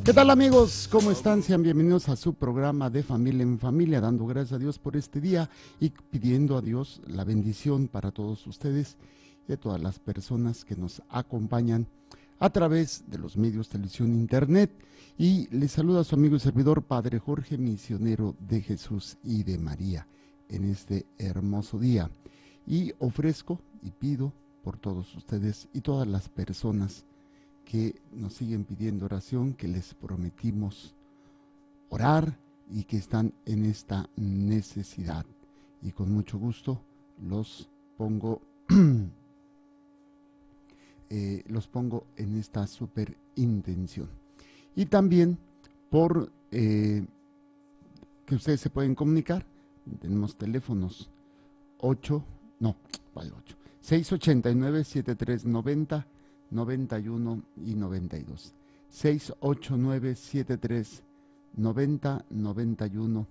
¿Qué tal, amigos? ¿Cómo están? Sean bienvenidos a su programa de Familia en Familia, dando gracias a Dios por este día y pidiendo a Dios la bendición para todos ustedes y de todas las personas que nos acompañan a través de los medios televisión, internet. Y les saluda a su amigo y servidor, Padre Jorge, misionero de Jesús y de María, en este hermoso día. Y ofrezco y pido por todos ustedes y todas las personas que nos siguen pidiendo oración, que les prometimos orar y que están en esta necesidad. Y con mucho gusto los pongo, los pongo en esta super intención. Y también por que ustedes se pueden comunicar, tenemos teléfonos 8, no, ¿cuál 8? 689-7390, 91 y 92. 689-7390, 91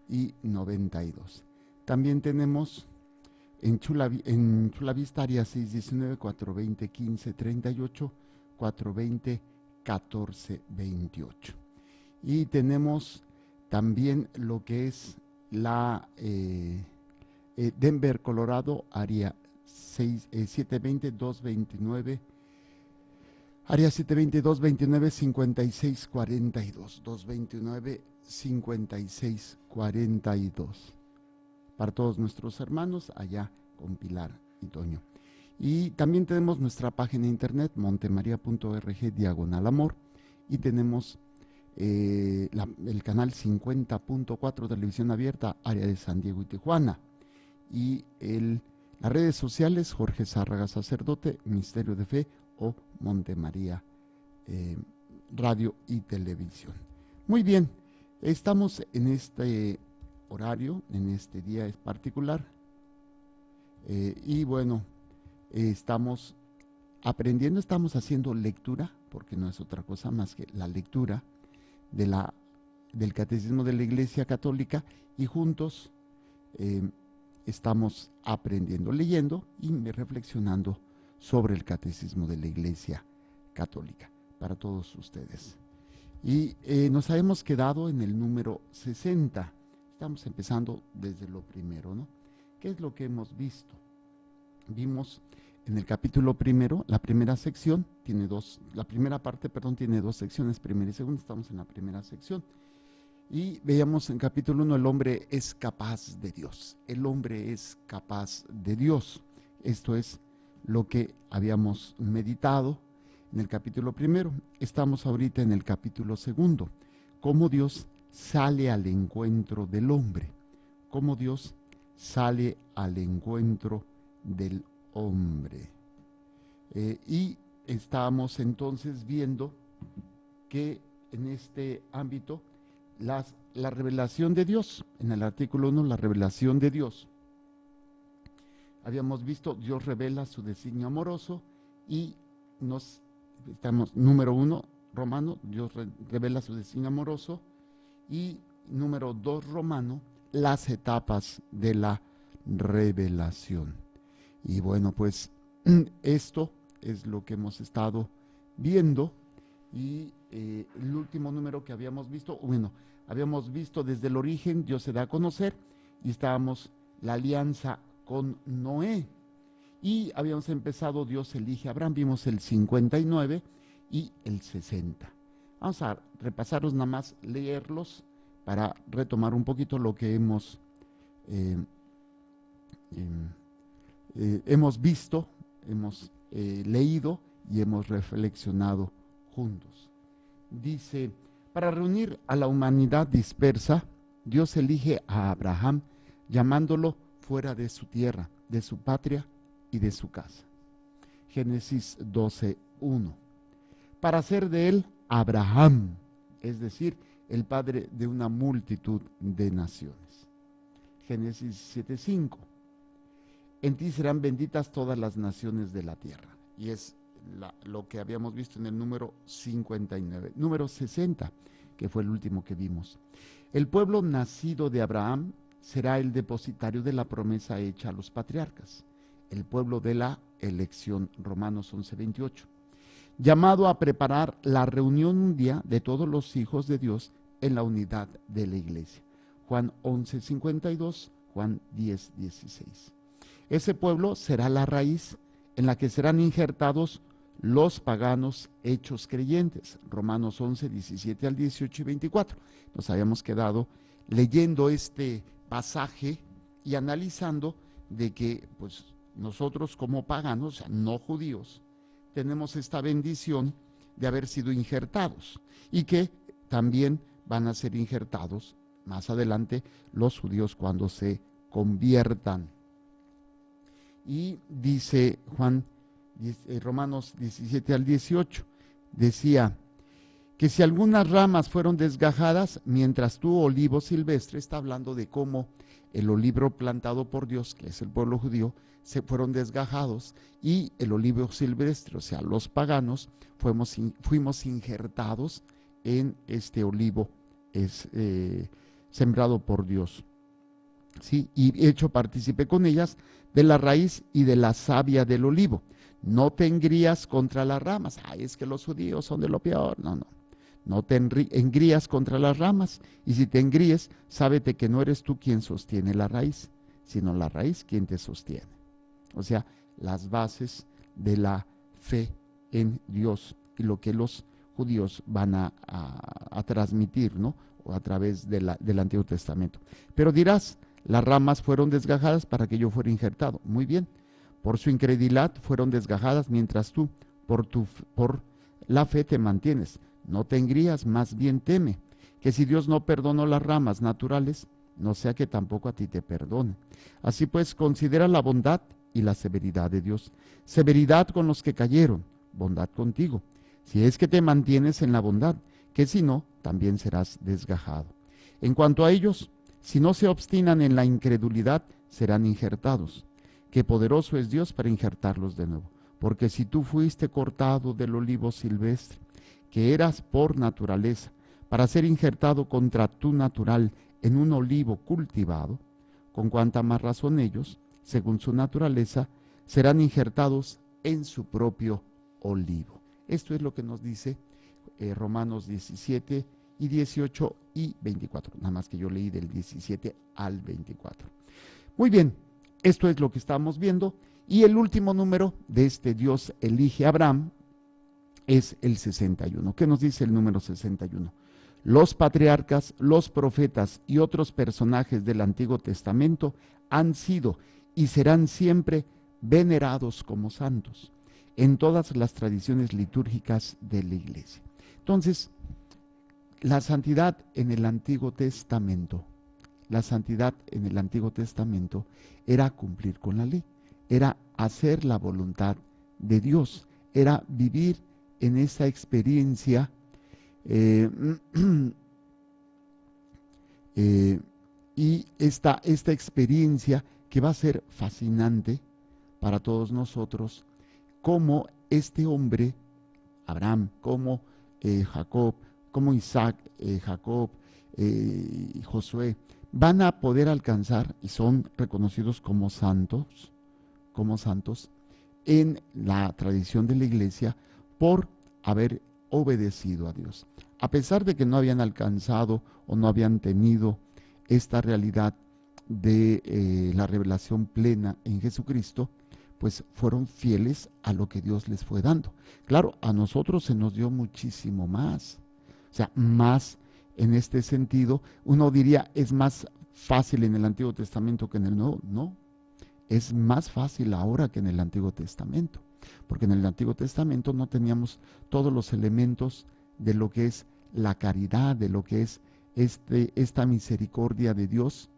y 92. También tenemos en Chula Vista, área 619-420-1538, 420-1428. Y tenemos también lo que es la Denver, Colorado, área 720-229, área 720-229-5642, 229-5642, para todos nuestros hermanos allá con Pilar y Toño. Y también tenemos nuestra página de internet, montemaria.org/amor, y tenemos el canal 50.4 televisión abierta, área de San Diego y Tijuana. Y las redes sociales, Jorge Zárraga Sacerdote, Misterio de Fe o Montemaría Radio y Televisión. Muy bien, estamos en este horario, en este día es particular, y bueno, estamos aprendiendo, estamos haciendo lectura, porque no es otra cosa más que la lectura del Catecismo de la Iglesia Católica, y juntos estamos aprendiendo, leyendo y reflexionando sobre el Catecismo de la Iglesia Católica para todos ustedes. Y nos habíamos quedado en el número 60. Estamos empezando desde lo primero, ¿no? ¿Qué es lo que hemos visto? Vimos en el capítulo primero, la primera sección tiene la primera parte, perdón, tiene dos secciones, primera y segunda. Estamos en la primera sección. Y veíamos en capítulo 1, el hombre es capaz de Dios. El hombre es capaz de Dios. Esto es lo que habíamos meditado en el capítulo primero. Estamos ahorita en el capítulo segundo. Cómo Dios sale al encuentro del hombre. Cómo Dios sale al encuentro del hombre. Y estábamos entonces viendo que en este ámbito la revelación de Dios, en el artículo 1, la revelación de Dios. Habíamos visto, Dios revela su designio amoroso, y estamos, número 1, romano, Dios revela su designio amoroso, y número 2, romano, las etapas de la revelación. Y bueno, pues esto es lo que hemos estado viendo. Y el último número que habíamos visto, bueno, habíamos visto desde el origen, Dios se da a conocer, y estábamos la alianza con Noé. Y habíamos empezado, Dios elige a Abraham, vimos el 59 y el 60. Vamos a repasarlos, nada más leerlos para retomar un poquito lo que hemos visto, hemos leído y hemos reflexionado juntos. Dice: para reunir a la humanidad dispersa, Dios elige a Abraham, llamándolo fuera de su tierra, de su patria y de su casa. Génesis 12:1. Para hacer de él Abraham, es decir, el padre de una multitud de naciones. Génesis 7:5. En ti serán benditas todas las naciones de la tierra. Y es lo que habíamos visto en el número 59. Número 60, que fue el último que vimos. El pueblo nacido de Abraham será el depositario de la promesa hecha a los patriarcas, el pueblo de la elección. Romanos 11:28. llamado a preparar la reunión un día de todos los hijos de Dios en la unidad de la iglesia. Juan 11:52, Juan 10:16. Ese pueblo será la raíz en la que serán injertados los paganos hechos creyentes. Romanos 11:17 al 18 y 24. Nos habíamos quedado leyendo este pasaje y analizando de que pues nosotros como paganos, o sea, no judíos, tenemos esta bendición de haber sido injertados y que también van a ser injertados más adelante los judíos cuando se conviertan. Y dice Romanos 17 al 18, decía que si algunas ramas fueron desgajadas, mientras tú, olivo silvestre, está hablando de cómo el olivo plantado por Dios, que es el pueblo judío, se fueron desgajados, y el olivo silvestre, o sea, los paganos, fuimos injertados en este olivo sembrado por Dios. ¿Sí? Y hecho partícipe con ellas de la raíz y de la savia del olivo. No te engrías contra las ramas. Ay, es que los judíos son de lo peor. No, no. No te engrías contra las ramas. Y si te engríes, sábete que no eres tú quien sostiene la raíz, sino la raíz quien te sostiene. O sea, las bases de la fe en Dios y lo que los judíos van a transmitir, ¿no? O a través del Antiguo Testamento. Pero dirás, las ramas fueron desgajadas para que yo fuera injertado. Muy bien. Por su incredulidad fueron desgajadas, mientras tú, por la fe te mantienes. No te engrías, más bien teme, que si Dios no perdonó las ramas naturales, no sea que tampoco a ti te perdone. Así pues, considera la bondad y la severidad de Dios. Severidad con los que cayeron, bondad contigo. Si es que te mantienes en la bondad, que si no, también serás desgajado. En cuanto a ellos, si no se obstinan en la incredulidad, serán injertados. Qué poderoso es Dios para injertarlos de nuevo. Porque si tú fuiste cortado del olivo silvestre, que eras por naturaleza, para ser injertado contra tu natural en un olivo cultivado, con cuanta más razón ellos, según su naturaleza, serán injertados en su propio olivo. Esto es lo que nos dice Romanos 17 y 18 y 24, nada más que yo leí del 17 al 24. Muy bien, esto es lo que estamos viendo, y el último número de este Dios elige a Abraham es el 61. ¿Qué nos dice el número 61? Los patriarcas, los profetas y otros personajes del Antiguo Testamento han sido y serán siempre venerados como santos en todas las tradiciones litúrgicas de la Iglesia. Entonces, la santidad en el Antiguo Testamento, era cumplir con la ley, era hacer la voluntad de Dios, era vivir en esa experiencia y esta experiencia que va a ser fascinante para todos nosotros, como este hombre, Abraham, como Jacob, como Isaac, Jacob y Josué, van a poder alcanzar y son reconocidos como santos en la tradición de la Iglesia por haber obedecido a Dios. A pesar de que no habían alcanzado o no habían tenido esta realidad de la revelación plena en Jesucristo, pues fueron fieles a lo que Dios les fue dando. Claro, a nosotros se nos dio muchísimo más. O sea, más en este sentido, uno diría, es más fácil en el Antiguo Testamento que en el Nuevo. No, es más fácil ahora que en el Antiguo Testamento, porque en el Antiguo Testamento no teníamos todos los elementos de lo que es la caridad, de lo que es esta misericordia de Dios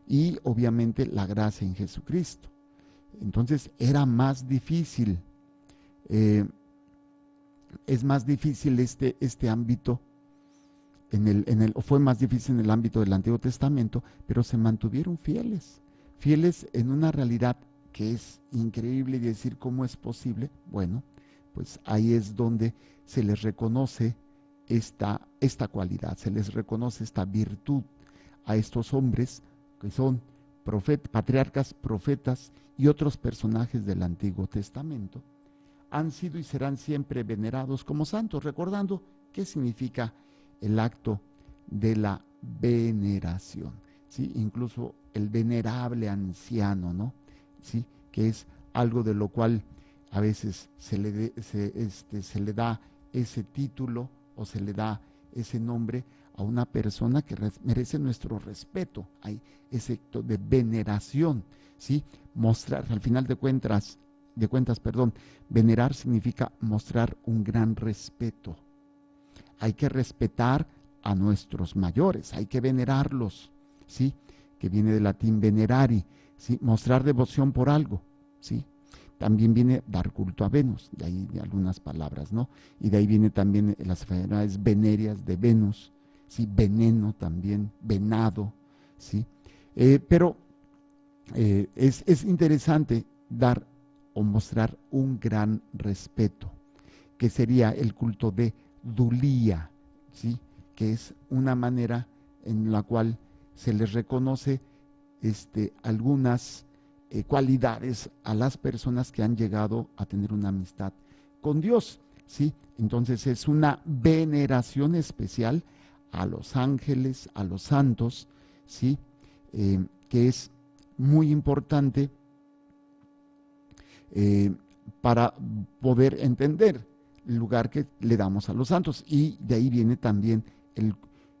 y obviamente la gracia en Jesucristo. Entonces era más difícil, es más difícil este ámbito, fue más difícil en el ámbito del Antiguo Testamento, pero se mantuvieron fieles en una realidad que es increíble, de decir cómo es posible. Bueno, pues ahí es donde se les reconoce esta cualidad, se les reconoce esta virtud a estos hombres que son patriarcas, profetas y otros personajes del Antiguo Testamento, han sido y serán siempre venerados como santos, recordando qué significa el acto de la veneración, ¿sí? Incluso el venerable anciano, ¿no? ¿Sí? Que es algo de lo cual a veces se le da ese título o se le da ese nombre a una persona que merece nuestro respeto. Hay ese acto de veneración, ¿sí? Mostrar, al final de cuentas, venerar significa mostrar un gran respeto. Hay que respetar a nuestros mayores, hay que venerarlos, ¿sí? Que viene del latín venerari, ¿sí? Mostrar devoción por algo, ¿sí? También viene dar culto a Venus, de ahí de algunas palabras, ¿no? Y de ahí viene también las enfermedades venéreas de Venus, ¿sí? Veneno también, venado, ¿sí? Pero es interesante dar o mostrar un gran respeto, que sería el culto de Dulía, ¿sí? Que es una manera en la cual se les reconoce algunas cualidades a las personas que han llegado a tener una amistad con Dios, ¿sí? Entonces es una veneración especial a los ángeles, a los santos, ¿sí? Que es muy importante para poder entender el lugar que le damos a los santos. Y de ahí viene también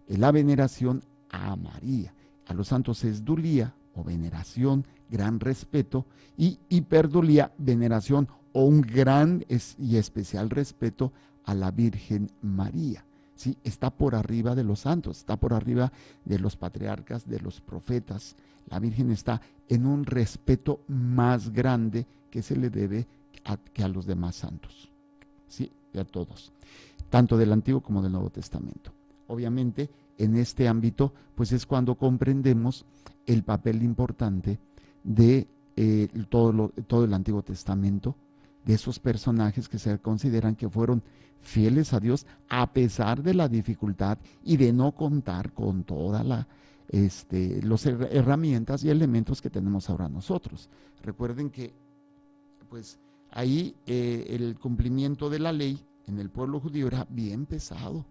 la veneración a María. A los santos es dulía o veneración, gran respeto, y hiperdulía, veneración o un gran y especial respeto a la Virgen María. ¿Sí? Está por arriba de los santos, está por arriba de los patriarcas, de los profetas. La Virgen está en un respeto más grande que se le debe que a los demás santos, ¿sí? Y a todos, tanto del Antiguo como del Nuevo Testamento. Obviamente, en este ámbito, pues es cuando comprendemos el papel importante de todo el Antiguo Testamento, de esos personajes que se consideran que fueron fieles a Dios a pesar de la dificultad y de no contar con todas las herramientas y elementos que tenemos ahora nosotros. Recuerden que pues ahí el cumplimiento de la ley en el pueblo judío era bien pesado,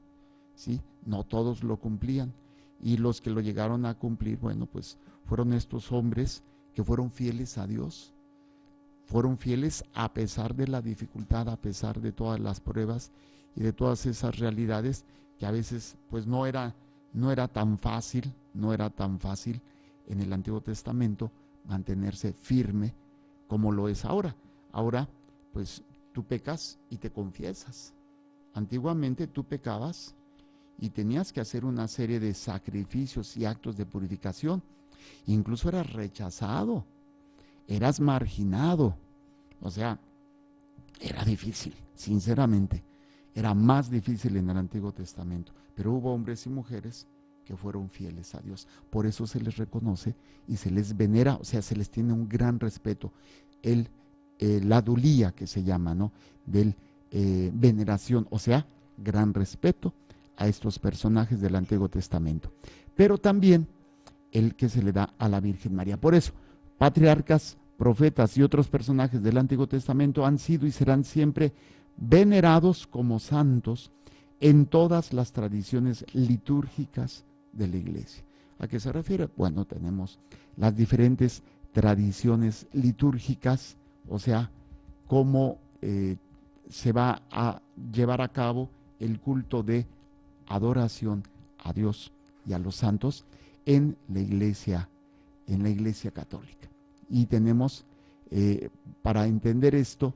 ¿sí? No todos lo cumplían, y los que lo llegaron a cumplir, bueno, pues fueron estos hombres que fueron fieles a Dios, fueron fieles a pesar de la dificultad, a pesar de todas las pruebas y de todas esas realidades que a veces pues no era tan fácil en el Antiguo Testamento mantenerse firme como lo es ahora. Ahora, pues tú pecas y te confiesas. Antiguamente tú pecabas y tenías que hacer una serie de sacrificios y actos de purificación. Incluso eras rechazado, eras marginado. O sea, era difícil, sinceramente. Era más difícil en el Antiguo Testamento. Pero hubo hombres y mujeres que fueron fieles a Dios. Por eso se les reconoce y se les venera, o sea, se les tiene un gran respeto. La dulía, que se llama, ¿no? Del veneración, o sea, gran respeto a estos personajes del Antiguo Testamento. Pero también el que se le da a la Virgen María. Por eso, patriarcas, profetas y otros personajes del Antiguo Testamento han sido y serán siempre venerados como santos en todas las tradiciones litúrgicas de la Iglesia. ¿A qué se refiere? Bueno, tenemos las diferentes tradiciones litúrgicas, o sea, cómo se va a llevar a cabo el culto de adoración a Dios y a los santos en la Iglesia católica. Y tenemos, para entender esto,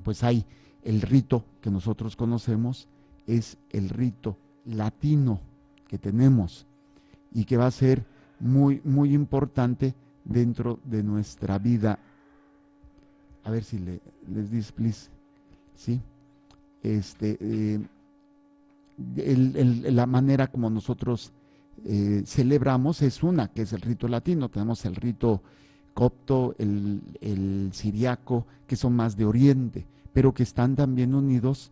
pues hay el rito que nosotros conocemos, es el rito latino que tenemos y que va a ser muy, muy importante dentro de nuestra vida. A ver si les dis, please. ¿Sí? La manera como nosotros celebramos es una, que es el rito latino. Tenemos el rito copto, el siriaco, que son más de Oriente, pero que están también unidos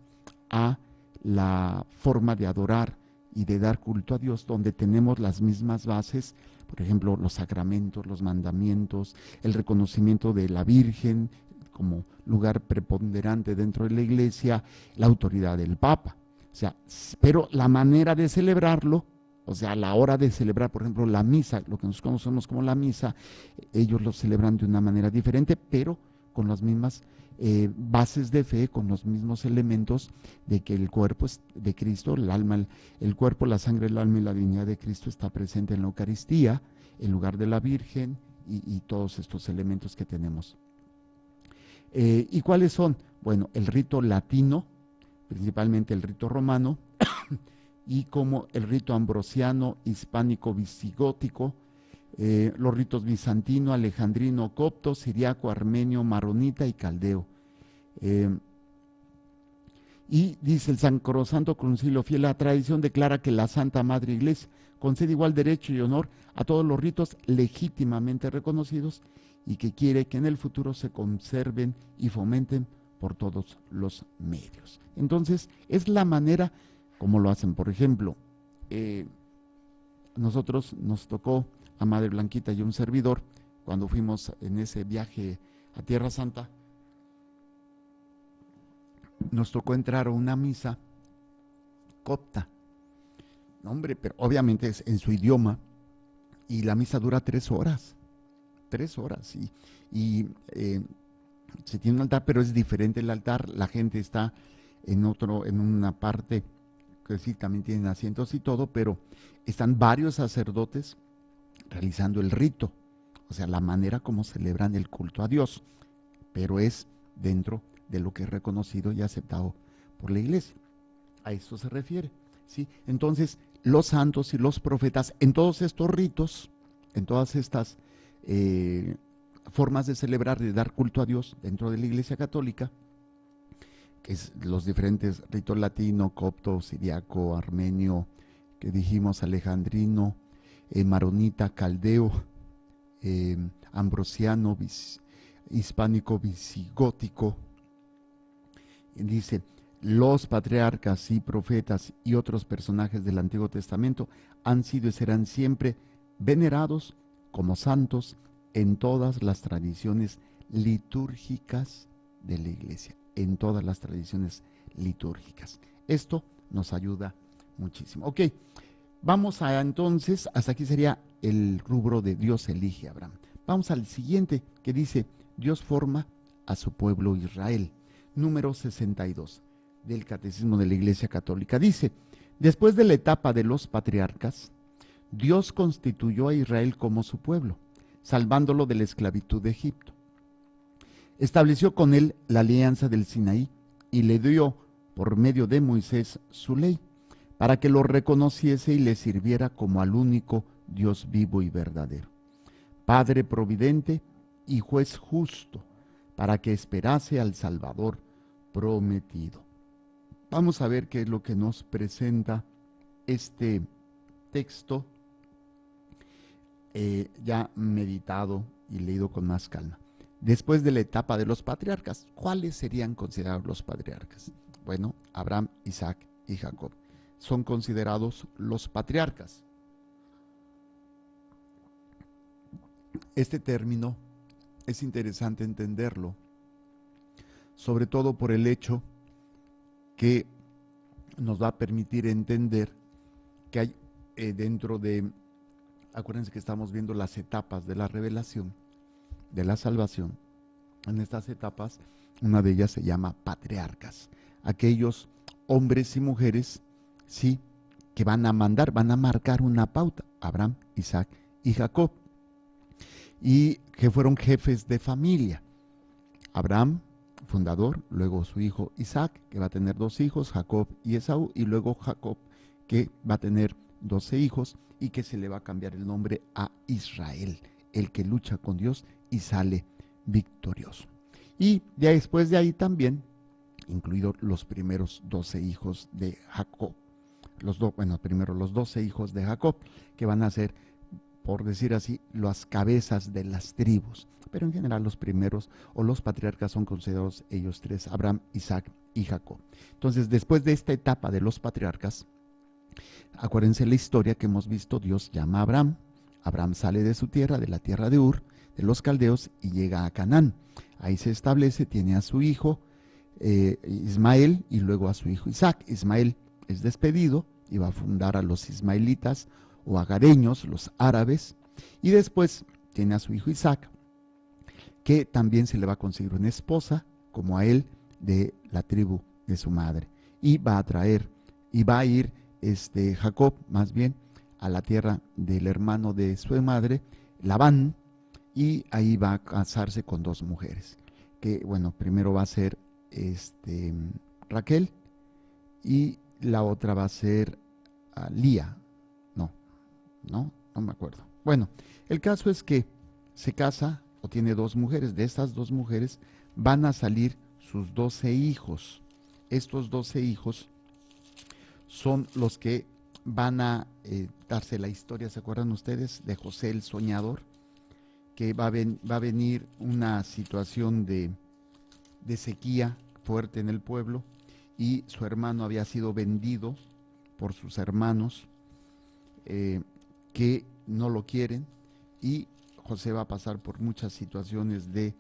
a la forma de adorar y de dar culto a Dios, donde tenemos las mismas bases, por ejemplo, los sacramentos, los mandamientos, el reconocimiento de la Virgen, como lugar preponderante dentro de la iglesia la autoridad del Papa. O sea, pero la manera de celebrarlo, o sea, a la hora de celebrar, por ejemplo, la misa, lo que nosotros conocemos como la misa, ellos lo celebran de una manera diferente, pero con las mismas bases de fe, con los mismos elementos de que el cuerpo de Cristo, el alma, el cuerpo, la sangre, el alma y la divinidad de Cristo está presente en la Eucaristía, en lugar de la Virgen y todos estos elementos que tenemos. ¿Y cuáles son? Bueno, el rito latino, principalmente el rito romano, y como el rito ambrosiano, hispánico, visigótico, los ritos bizantino, alejandrino, copto, siriaco, armenio, maronita y caldeo. Y dice el Sacrosanto Concilio Fiel, la tradición declara que la Santa Madre Iglesia concede igual derecho y honor a todos los ritos legítimamente reconocidos y que quiere que en el futuro se conserven y fomenten por todos los medios. Entonces, es la manera como lo hacen. Por ejemplo, nosotros nos tocó a Madre Blanquita y un servidor cuando fuimos en ese viaje a Tierra Santa. Nos tocó entrar a una misa copta. No, hombre, pero obviamente es en su idioma y la misa dura 3 horas. 3 horas. Y se tiene un altar, pero es diferente el altar. La gente está en una parte que sí también tienen asientos y todo, pero están varios sacerdotes realizando el rito, o sea, la manera como celebran el culto a Dios, pero es dentro de lo que es reconocido y aceptado por la iglesia. A eso se refiere, ¿sí? Entonces, los santos y los profetas, en todos estos ritos, en todas estas formas de celebrar, de dar culto a Dios dentro de la Iglesia Católica, que es los diferentes ritos latino, copto, siriaco, armenio, que dijimos alejandrino, maronita, caldeo, ambrosiano, hispánico, visigótico. Dice, los patriarcas y profetas y otros personajes del Antiguo Testamento han sido y serán siempre venerados como santos en todas las tradiciones litúrgicas de la Iglesia, en todas las tradiciones litúrgicas. Esto nos ayuda muchísimo. Ok, vamos a entonces, hasta aquí sería el rubro de Dios elige a Abraham. Vamos al siguiente que dice, Dios forma a su pueblo Israel. Número 62 del Catecismo de la Iglesia Católica. Dice, después de la etapa de los patriarcas, Dios constituyó a Israel como su pueblo, salvándolo de la esclavitud de Egipto. Estableció con él la alianza del Sinaí y le dio, por medio de Moisés, su ley, para que lo reconociese y le sirviera como al único Dios vivo y verdadero, Padre providente y juez justo, para que esperase al Salvador prometido. Vamos a ver qué es lo que nos presenta este texto ya meditado y leído con más calma. Después de la etapa de los patriarcas, ¿cuáles serían considerados los patriarcas? Bueno, Abraham, Isaac y Jacob son considerados los patriarcas. Este término es interesante entenderlo, sobre todo por el hecho que nos va a permitir entender que hay dentro de, acuérdense que estamos viendo las etapas de la revelación, de la salvación. En estas etapas, una de ellas se llama patriarcas, aquellos hombres y mujeres, sí, que van a marcar una pauta, Abraham, Isaac y Jacob, y que fueron jefes de familia. Abraham, fundador, luego su hijo Isaac, que va a tener 2 hijos, Jacob y Esaú, y luego Jacob, que va a tener 12 hijos y que se le va a cambiar el nombre a Israel, el que lucha con Dios y sale victorioso. Y ya después de ahí también, incluidos los primeros 12 hijos de Jacob, primero los 12 hijos de Jacob, que van a ser, por decir así, las cabezas de las tribus. Pero en general los primeros o los patriarcas son considerados ellos 3, Abraham, Isaac y Jacob. Entonces, después de esta etapa de los patriarcas, acuérdense la historia que hemos visto, Dios llama a Abraham, Abraham sale de su tierra, de la tierra de Ur, de los caldeos y llega a Canaán. Ahí se establece, tiene a su hijo Ismael y luego a su hijo Isaac. Ismael es despedido y va a fundar a los ismaelitas o agareños, los árabes, y después tiene a su hijo Isaac, que también se le va a conseguir una esposa, como a él, de la tribu de su madre. Y va a traer, y va a ir Jacob, más bien, a la tierra del hermano de su madre, Labán, y ahí va a casarse con dos mujeres. Que, bueno, primero va a ser Raquel, y la otra va a ser Lía. No me acuerdo. Bueno, el caso es que se casa o tiene dos mujeres. De estas dos mujeres van a salir sus 12 hijos. Estos 12 hijos son los que van a darse la historia, ¿se acuerdan ustedes? De José el Soñador, que va a venir una situación de sequía fuerte en el pueblo y su hermano había sido vendido por sus hermanos que no lo quieren, y José va a pasar por muchas situaciones de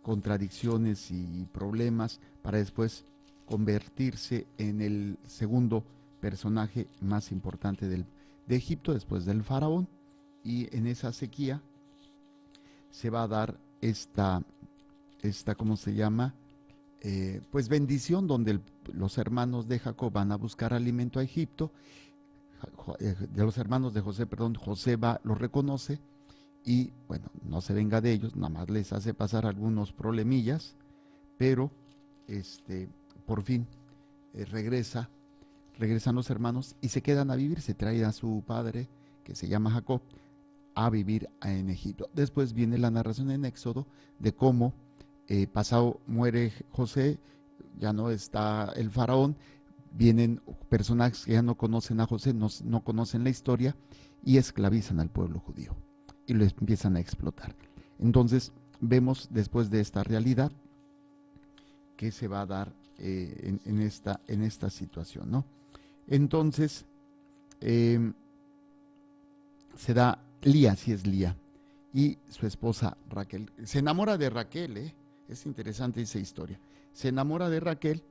contradicciones y problemas para después convertirse en el segundo personaje más importante de Egipto después del faraón. Y en esa sequía se va a dar esta ¿cómo se llama? Pues bendición, donde los hermanos de Jacob van a buscar alimento a Egipto. De los hermanos de José, perdón, José los reconoce y, bueno, no se venga de ellos, nada más les hace pasar algunos problemillas, pero por fin regresan los hermanos y se quedan a vivir. Se trae a su padre, que se llama Jacob, a vivir en Egipto. Después viene la narración en Éxodo de cómo pasado muere José, ya no está el faraón, vienen personajes que ya no conocen a José, no conocen la historia, y esclavizan al pueblo judío y lo empiezan a explotar. Entonces vemos después de esta realidad que se va a dar en esta situación, ¿no? Entonces se da Lía, sí es Lía, y su esposa Raquel. Se enamora de Raquel, es interesante esa historia. Se enamora de Raquel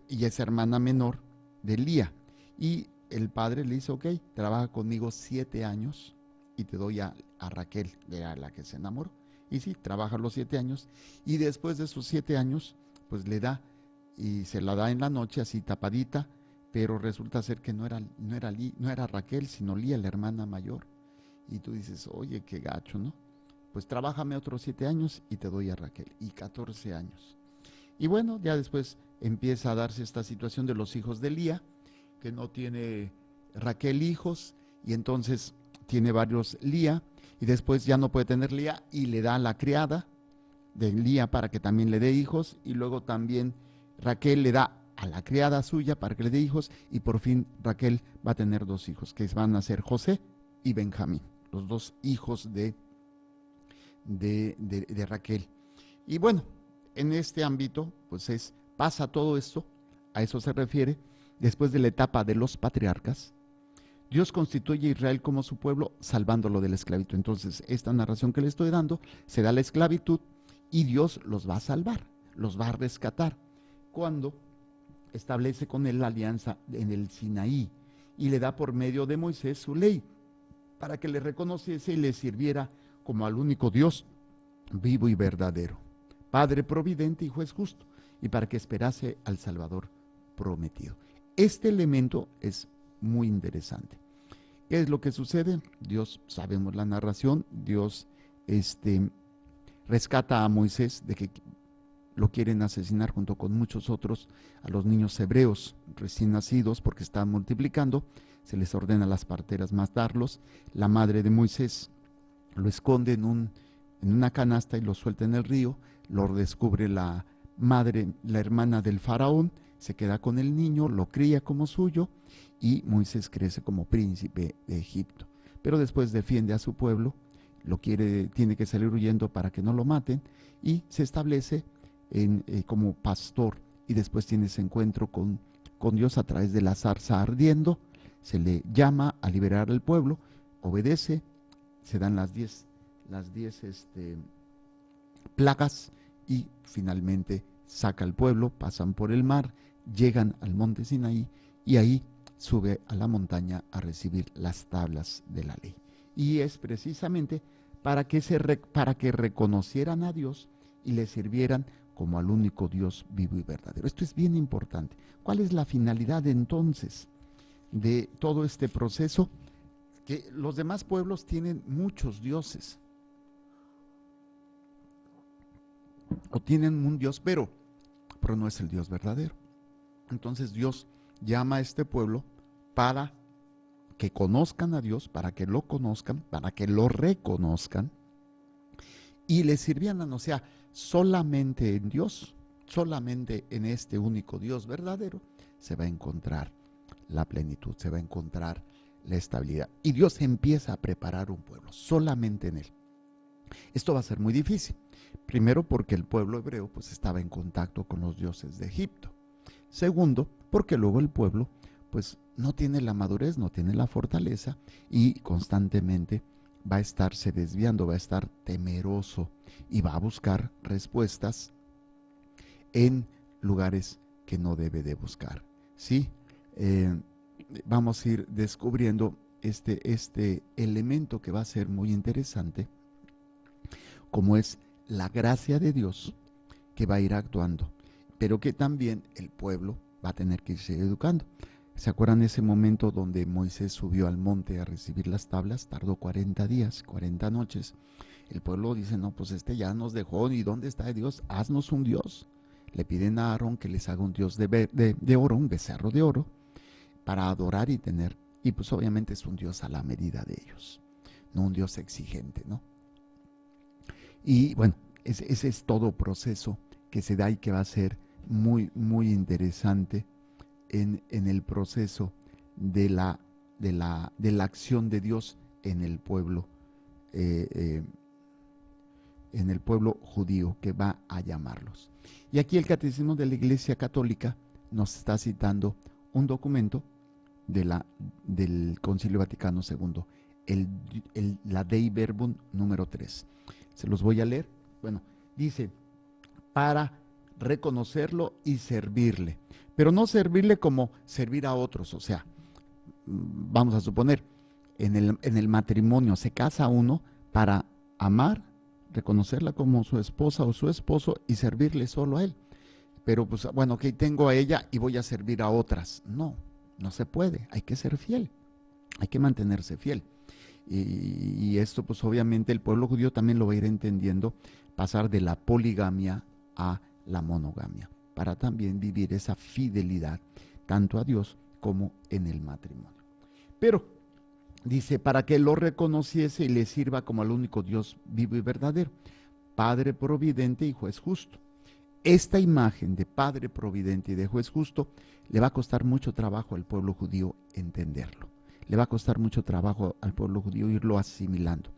y es hermana menor de Lía. Y el padre le dice, ok, trabaja conmigo 7 años y te doy a Raquel, de la que se enamoró. Y sí, trabaja los 7 años y después de sus 7 años, pues le da y se la da en la noche así tapadita, pero resulta ser que no era Raquel, sino Lía, la hermana mayor. Y tú dices, oye, qué gacho, ¿no? Pues trabájame otros 7 años y te doy a Raquel. Y 14 años. Y bueno, ya después empieza a darse esta situación de los hijos de Lía, que no tiene Raquel hijos, y entonces tiene varios Lía, y después ya no puede tener Lía, y le da a la criada de Lía para que también le dé hijos, y luego también Raquel le da a la criada suya para que le dé hijos, y por fin Raquel va a tener 2 hijos, que van a ser José y Benjamín, los 2 hijos de Raquel. Y bueno, en este ámbito, pues pasa todo esto, a eso se refiere, después de la etapa de los patriarcas. Dios constituye a Israel como su pueblo, salvándolo de la esclavitud. Entonces, esta narración que le estoy dando, se da la esclavitud y Dios los va a salvar, los va a rescatar, cuando establece con él la alianza en el Sinaí y le da por medio de Moisés su ley, para que le reconociese y le sirviera como al único Dios vivo y verdadero, Padre providente y juez justo, y para que esperase al Salvador prometido. Este elemento es muy interesante. ¿Qué es lo que sucede? Dios, sabemos la narración, Dios rescata a Moisés de que lo quieren asesinar junto con muchos otros, a los niños hebreos recién nacidos, porque están multiplicando. Se les ordena a las parteras matarlos. La madre de Moisés lo esconde en una canasta y lo suelta en el río. Lo descubre la madre, la hermana del faraón, se queda con el niño, lo cría como suyo, y Moisés crece como príncipe de Egipto. Pero después defiende a su pueblo, tiene que salir huyendo para que no lo maten, y se establece como pastor, y después tiene ese encuentro con Dios a través de la zarza ardiendo. Se le llama a liberar al pueblo, obedece, se dan las 10 plagas y finalmente saca al pueblo, pasan por el mar, llegan al monte Sinaí y ahí sube a la montaña a recibir las tablas de la ley. Y es precisamente para que reconocieran a Dios y le sirvieran como al único Dios vivo y verdadero. Esto es bien importante. ¿Cuál es la finalidad entonces de todo este proceso? Que los demás pueblos tienen muchos dioses o tienen un Dios, pero no es el Dios verdadero. Entonces Dios llama a este pueblo para que conozcan a Dios, para que lo conozcan, para que lo reconozcan y le sirvieran, o sea, solamente en Dios, solamente en este único Dios verdadero se va a encontrar la plenitud, se va a encontrar la estabilidad. Y Dios empieza a preparar un pueblo, solamente en Él. Esto va a ser muy difícil. Primero porque el pueblo hebreo pues estaba en contacto con los dioses de Egipto. Segundo, porque luego el pueblo pues no tiene la madurez, no tiene la fortaleza y constantemente va a estarse desviando, va a estar temeroso y va a buscar respuestas en lugares que no debe de buscar. ¿Sí? Vamos a ir descubriendo este elemento que va a ser muy interesante, como es la gracia de Dios que va a ir actuando, pero que también el pueblo va a tener que irse educando. ¿Se acuerdan ese momento donde Moisés subió al monte a recibir las tablas? Tardó 40 días, 40 noches. El pueblo dice, no, pues ya nos dejó, ¿y dónde está Dios? Haznos un Dios. Le piden a Aarón que les haga un Dios de oro, un becerro de oro, para adorar y tener. Y pues obviamente es un Dios a la medida de ellos, no un Dios exigente, ¿no? Y bueno, ese es todo proceso que se da y que va a ser muy, muy interesante en el proceso de la acción de Dios en el pueblo judío que va a llamarlos. Y aquí el Catecismo de la Iglesia Católica nos está citando un documento del Concilio Vaticano II, la Dei Verbum número 3. Se los voy a leer. Bueno, dice, para reconocerlo y servirle, pero no servirle como servir a otros, o sea, vamos a suponer, en el matrimonio se casa uno para amar, reconocerla como su esposa o su esposo y servirle solo a él. Pero pues bueno, ok, tengo a ella y voy a servir a otras. No, no se puede, hay que ser fiel, hay que mantenerse fiel. Y esto pues obviamente el pueblo judío también lo va a ir entendiendo, pasar de la poligamia a la monogamia, para también vivir esa fidelidad tanto a Dios como en el matrimonio. Pero dice, para que lo reconociese y le sirva como al único Dios vivo y verdadero, Padre providente y juez justo. Esta imagen de Padre providente y de juez justo le va a costar mucho trabajo al pueblo judío entenderlo. Le va a costar mucho trabajo al pueblo judío irlo asimilando.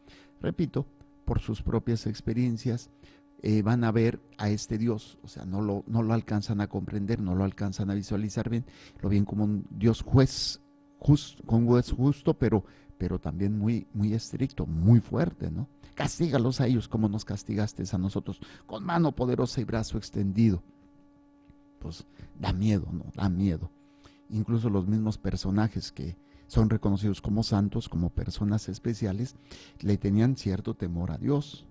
Repito, por sus propias experiencias, van a ver a este Dios, o sea, no lo alcanzan a comprender, no lo alcanzan a visualizar bien, lo ven como un Dios juez, con juez justo, pero también muy, muy estricto, muy fuerte, ¿no? Castígalos a ellos como nos castigaste a nosotros, con mano poderosa y brazo extendido. Pues da miedo, ¿no? Da miedo. Incluso los mismos personajes que son reconocidos como santos, como personas especiales, le tenían cierto temor a Dios.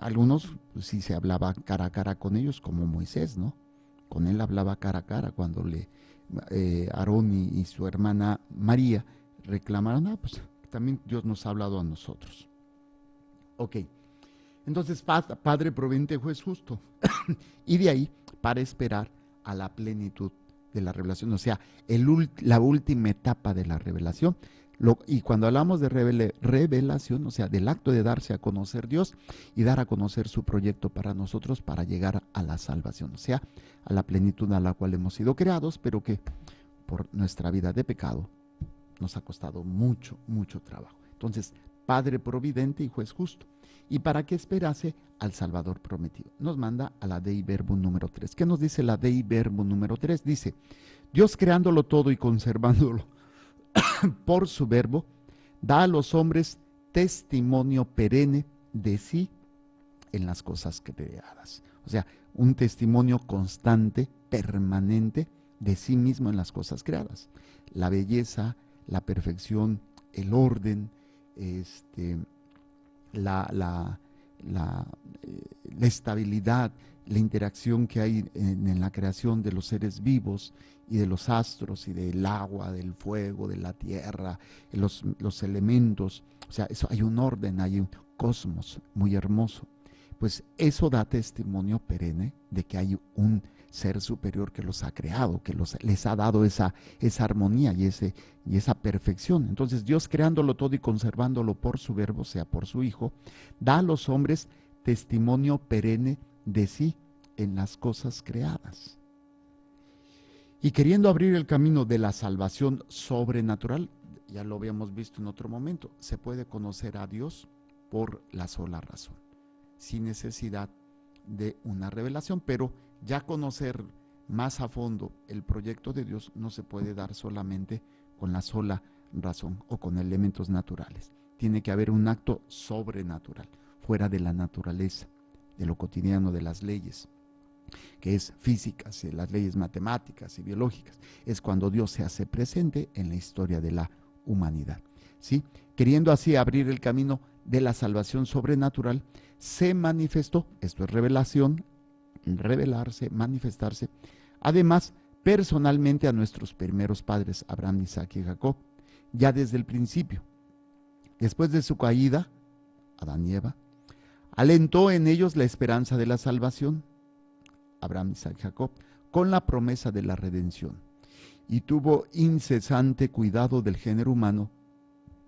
Algunos pues, sí se hablaba cara a cara con ellos, como Moisés, ¿no? Con él hablaba cara a cara cuando Aarón y su hermana María reclamaron, pues también Dios nos ha hablado a nosotros. Ok, entonces Padre providente, juez justo. Y de ahí para esperar a la plenitud de la revelación, o sea, la última etapa de la revelación. Y cuando hablamos de revelación, o sea, del acto de darse a conocer Dios y dar a conocer su proyecto para nosotros para llegar a la salvación, o sea, a la plenitud a la cual hemos sido creados, pero que por nuestra vida de pecado nos ha costado mucho, mucho trabajo. Entonces, Padre providente y juez justo. Y para que esperase al Salvador prometido. Nos manda a la Dei Verbum número 3. ¿Qué nos dice la Dei Verbum número 3? Dice, Dios creándolo todo y conservándolo por su verbo, da a los hombres testimonio perenne de sí en las cosas creadas. O sea, un testimonio constante, permanente de sí mismo en las cosas creadas. La belleza, la perfección, el orden, la, la, la, la estabilidad, la interacción que hay en la creación de los seres vivos y de los astros y del agua, del fuego, de la tierra, los elementos. O sea, eso, hay un orden, hay un cosmos muy hermoso. Pues eso da testimonio perenne de que hay un ser superior que los ha creado, que les ha dado esa armonía y esa perfección. Entonces Dios, creándolo todo y conservándolo por su verbo, o sea, por su Hijo, da a los hombres testimonio perenne de sí en las cosas creadas. Y queriendo abrir el camino de la salvación sobrenatural, ya lo habíamos visto en otro momento, se puede conocer a Dios por la sola razón, sin necesidad de una revelación, pero ya conocer más a fondo el proyecto de Dios no se puede dar solamente con la sola razón o con elementos naturales. Tiene que haber un acto sobrenatural, fuera de la naturaleza, de lo cotidiano, de las leyes, que es físicas, las leyes matemáticas y biológicas. Es cuando Dios se hace presente en la historia de la humanidad, ¿sí? Queriendo así abrir el camino de la salvación sobrenatural, se manifestó, esto es revelación, revelarse, manifestarse, además personalmente a nuestros primeros padres, Abraham, Isaac y Jacob, ya desde el principio. Después de su caída, Adán y Eva, alentó en ellos la esperanza de la salvación, Abraham, Isaac y Jacob, con la promesa de la redención, y tuvo incesante cuidado del género humano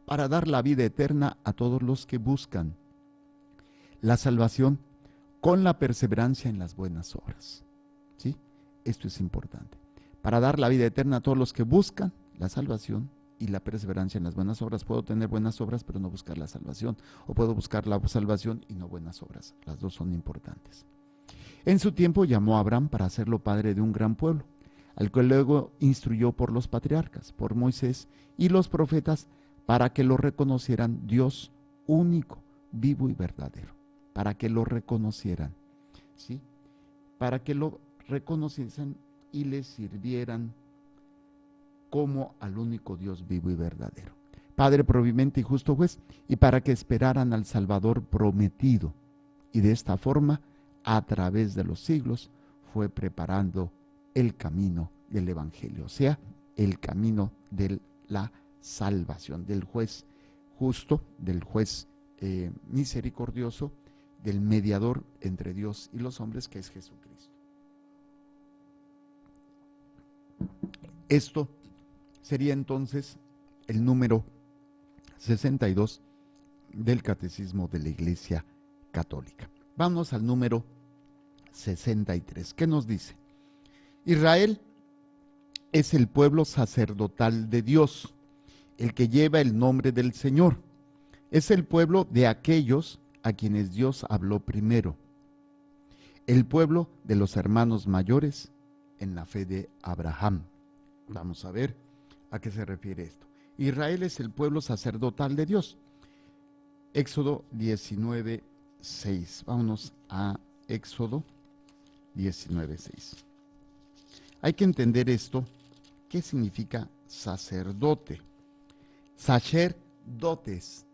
para dar la vida eterna a todos los que buscan la salvación con la perseverancia en las buenas obras. ¿Sí? Esto es importante. Para dar la vida eterna a todos los que buscan la salvación y la perseverancia en las buenas obras. Puedo tener buenas obras pero no buscar la salvación, o puedo buscar la salvación y no buenas obras. Las dos son importantes. En su tiempo llamó a Abraham para hacerlo padre de un gran pueblo, al cual luego instruyó por los patriarcas, por Moisés y los profetas, para que lo reconocieran Dios único, vivo y verdadero. Para que lo reconocieran, ¿sí? Para que lo reconociesen y le sirvieran como al único Dios vivo y verdadero, Padre provimente y justo juez, y para que esperaran al Salvador prometido, y de esta forma, a través de los siglos, fue preparando el camino del Evangelio, o sea, el camino de la salvación, del juez justo, del juez misericordioso, del mediador entre Dios y los hombres, que es Jesucristo. Esto sería entonces el número 62 del Catecismo de la Iglesia Católica. Vamos al número 63. ¿Qué nos dice? Israel es el pueblo sacerdotal de Dios, el que lleva el nombre del Señor. Es el pueblo de aquellos a quienes Dios habló primero, el pueblo de los hermanos mayores en la fe de Abraham. Vamos a ver a qué se refiere esto. Israel es el pueblo sacerdotal de Dios. Éxodo 19:6. Vámonos a Éxodo 19:6. Hay que entender esto. ¿Qué significa sacerdote? Sacerdotes.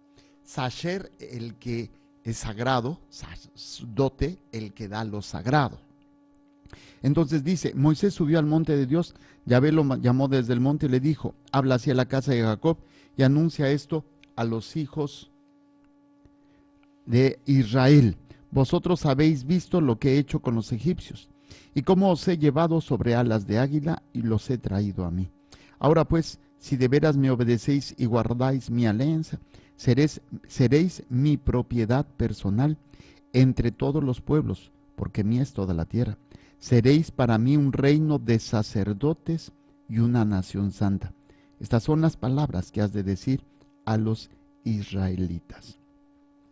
Sacer, el que es sagrado, dote, el que da lo sagrado. Entonces dice, Moisés subió al monte de Dios, Yahvé lo llamó desde el monte y le dijo, habla hacia la casa de Jacob y anuncia esto a los hijos de Israel. Vosotros habéis visto lo que he hecho con los egipcios y cómo os he llevado sobre alas de águila y los he traído a mí. Ahora pues, si de veras me obedecéis y guardáis mi alianza, seréis mi propiedad personal entre todos los pueblos, porque mía es toda la tierra. Seréis para mí un reino de sacerdotes y una nación santa. Estas son las palabras que has de decir a los israelitas.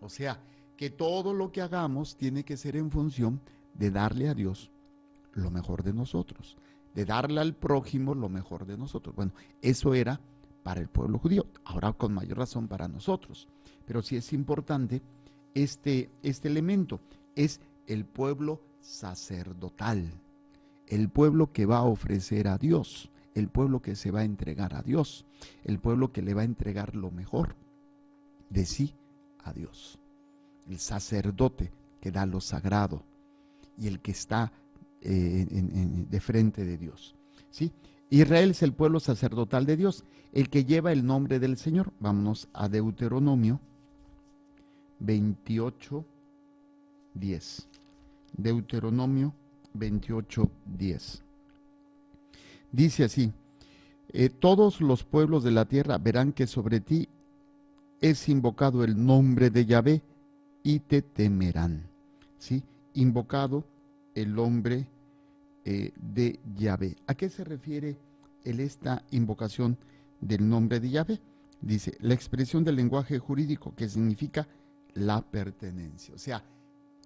O sea, que todo lo que hagamos tiene que ser en función de darle a Dios lo mejor de nosotros, de darle al prójimo lo mejor de nosotros. Bueno, eso era para el pueblo judío, ahora con mayor razón para nosotros. Pero sí es importante este elemento, es el pueblo sacerdotal, el pueblo que va a ofrecer a Dios, el pueblo que se va a entregar a Dios, el pueblo que le va a entregar lo mejor de sí a Dios. El sacerdote que da lo sagrado y el que está de frente de Dios, ¿sí? Israel es el pueblo sacerdotal de Dios, el que lleva el nombre del Señor. Vámonos a Deuteronomio 28:10. Deuteronomio 28:10. Dice así: todos los pueblos de la tierra verán que sobre ti es invocado el nombre de Yahvé y te temerán. ¿Sí? Invocado el nombre de Yahvé. ¿A qué se refiere esta invocación del nombre de Yahvé? Dice, la expresión del lenguaje jurídico que significa la pertenencia. O sea,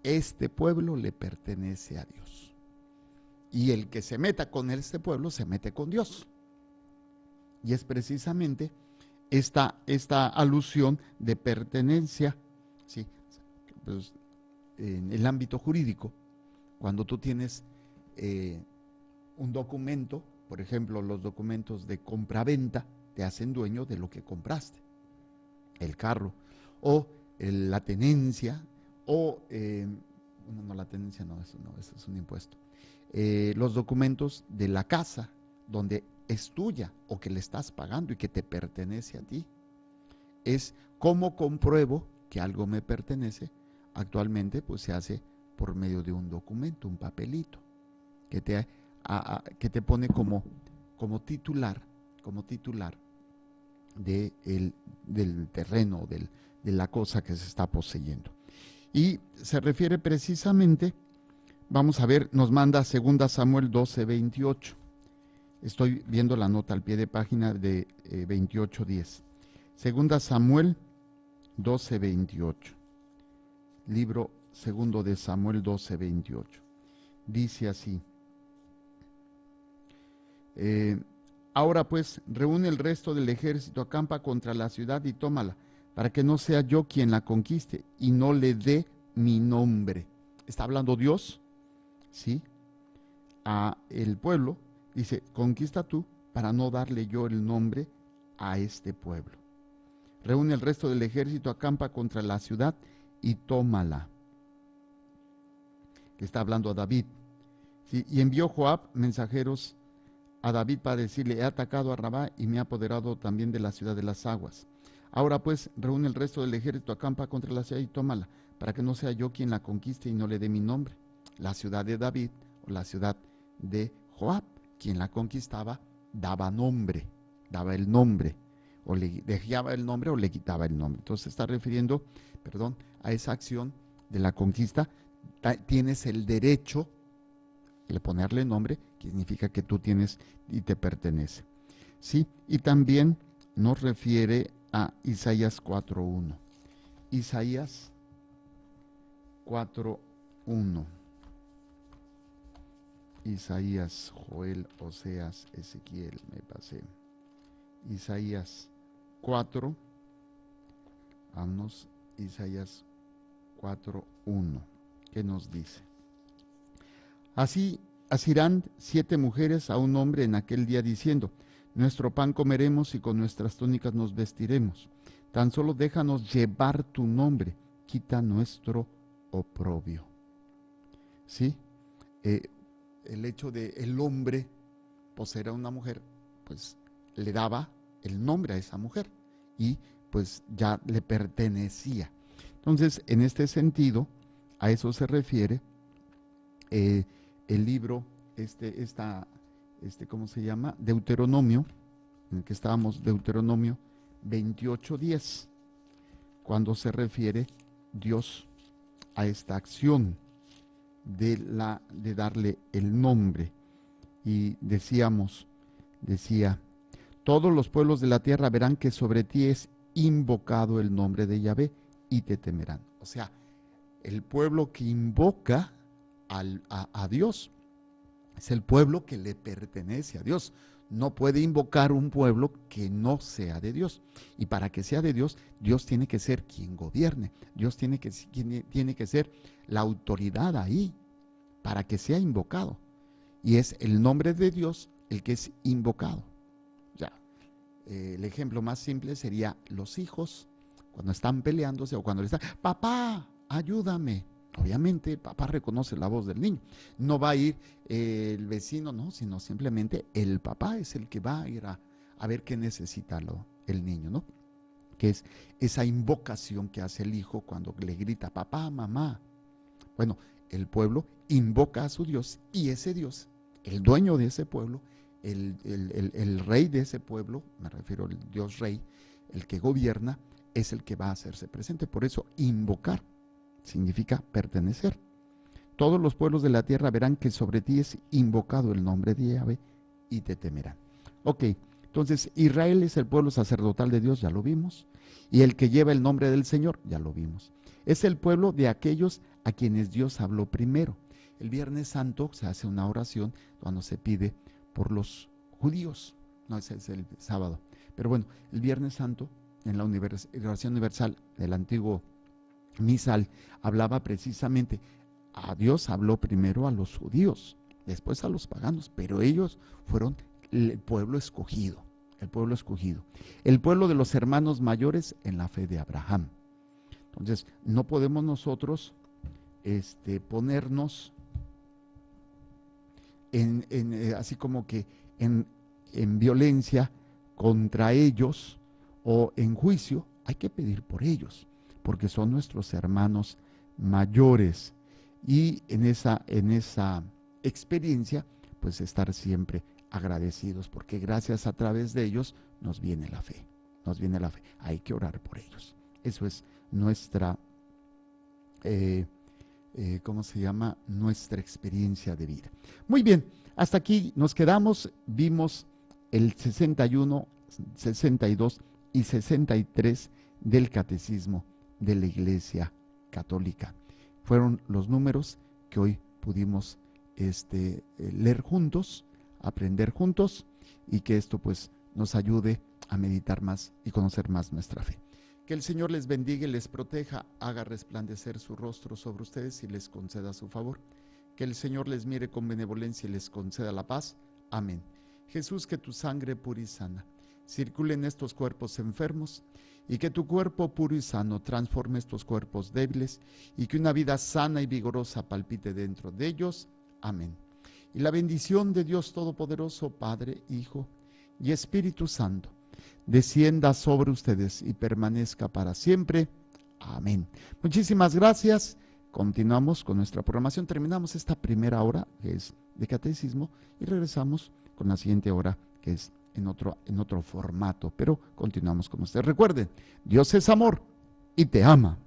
este pueblo le pertenece a Dios. Y el que se meta con este pueblo se mete con Dios. Y es precisamente esta alusión de pertenencia, ¿sí? Pues, en el ámbito jurídico, cuando tú tienes un documento, por ejemplo, los documentos de compraventa te hacen dueño de lo que compraste, el carro, o la tenencia, o, no, la tenencia no, eso es un impuesto. Los documentos de la casa, donde es tuya o que le estás pagando y que te pertenece a ti. Es cómo compruebo que algo me pertenece. Actualmente pues se hace por medio de un documento, un papelito, que te pone como titular del terreno, de la cosa que se está poseyendo. Y se refiere precisamente, vamos a ver, nos manda 2 Samuel 12:28. Estoy viendo la nota al pie de página de 28:10. 2 Samuel 12:28. Libro 2 de Samuel 12:28. Dice así: ahora pues, reúne el resto del ejército, acampa contra la ciudad y tómala, para que no sea yo quien la conquiste y no le dé mi nombre. Está hablando Dios, ¿sí? A el pueblo. Dice, conquista tú para no darle yo el nombre a este pueblo. Reúne el resto del ejército, acampa contra la ciudad y tómala. Está hablando a David. ¿Sí? Y envió Joab mensajeros a David para decirle, he atacado a Rabá y me he apoderado también de la ciudad de las aguas. Ahora pues, reúne el resto del ejército, acampa contra la ciudad y tómala, para que no sea yo quien la conquiste y no le dé mi nombre. La ciudad de David o la ciudad de Joab. Quien la conquistaba daba nombre, daba el nombre, o le dejaba el nombre o le quitaba el nombre. Entonces se está refiriendo, a esa acción de la conquista. Tienes el derecho de ponerle nombre, que significa que tú tienes y te pertenece. ¿Sí? Y también nos refiere a Isaías 4:1. Isaías 4:1. Isaías, Joel, Oseas, Ezequiel, me pasé. Isaías 4, vamos, Isaías 4:1, ¿qué nos dice? Así asirán 7 mujeres a un hombre en aquel día diciendo, nuestro pan comeremos y con nuestras túnicas nos vestiremos. Tan solo déjanos llevar tu nombre, quita nuestro oprobio. ¿Sí? El hecho de el hombre poseer a una mujer, pues le daba el nombre a esa mujer y pues ya le pertenecía. Entonces, en este sentido, a eso se refiere el libro, ¿cómo se llama? Deuteronomio, en el que estábamos, Deuteronomio 28:10, cuando se refiere Dios a esta acción de darle el nombre. Y decía, todos los pueblos de la tierra verán que sobre ti es invocado el nombre de Yahvé y te temerán. O sea, el pueblo que invoca a Dios es el pueblo que le pertenece a Dios, no puede invocar un pueblo que no sea de Dios. Y para que sea de Dios, Dios tiene que ser quien gobierne. Dios tiene que ser la autoridad ahí para que sea invocado. Y es el nombre de Dios el que es invocado. Ya, el ejemplo más simple sería los hijos cuando están peleándose o cuando le están, papá, ayúdame. Obviamente el papá reconoce la voz del niño. No va a ir el vecino, no, sino simplemente el papá es el que va a ir a ver qué necesita el niño, ¿no? Que es esa invocación que hace el hijo cuando le grita, papá, mamá. Bueno, el pueblo invoca a su Dios y ese Dios, el dueño de ese pueblo, el rey de ese pueblo, me refiero al Dios rey, el que gobierna, es el que va a hacerse presente. Por eso invocar significa pertenecer. Todos los pueblos de la tierra verán que sobre ti es invocado el nombre de Yahvé y te temerán. Ok, entonces Israel es el pueblo sacerdotal de Dios, ya lo vimos, y el que lleva el nombre del Señor, ya lo vimos. Es el pueblo de aquellos a quienes Dios habló primero. El Viernes Santo se hace una oración cuando se pide por los judíos, no, ese es el sábado. Pero bueno, el Viernes Santo, en la oración universal del antiguo misal, hablaba precisamente, a Dios habló primero a los judíos, después a los paganos, pero ellos fueron el pueblo escogido, el pueblo escogido, el pueblo de los hermanos mayores en la fe de Abraham. Entonces, no podemos nosotros ponernos así como que en violencia contra ellos o en juicio. Hay que pedir por ellos, porque son nuestros hermanos mayores, y en esa experiencia pues estar siempre agradecidos, porque gracias a través de ellos nos viene la fe, hay que orar por ellos. Eso es nuestra ¿cómo se llama? Nuestra experiencia de vida. Muy bien, hasta aquí nos quedamos, vimos el 61, 62 y 63 del Catecismo de la Iglesia Católica. Fueron los números que hoy pudimos leer juntos, aprender juntos, y que esto pues nos ayude a meditar más y conocer más nuestra fe. Que el Señor les bendiga y les proteja, haga resplandecer su rostro sobre ustedes y les conceda su favor. Que el Señor les mire con benevolencia y les conceda la paz. Amén. Jesús, que tu sangre pura y sana circule en estos cuerpos enfermos, y que tu cuerpo puro y sano transforme estos cuerpos débiles, y que una vida sana y vigorosa palpite dentro de ellos. Amén. Y la bendición de Dios Todopoderoso, Padre, Hijo y Espíritu Santo, descienda sobre ustedes y permanezca para siempre. Amén. Muchísimas gracias. Continuamos con nuestra programación. Terminamos esta primera hora, que es de catecismo, y regresamos con la siguiente hora, que es en otro formato, pero continuamos con ustedes. Recuerden, Dios es amor y te ama.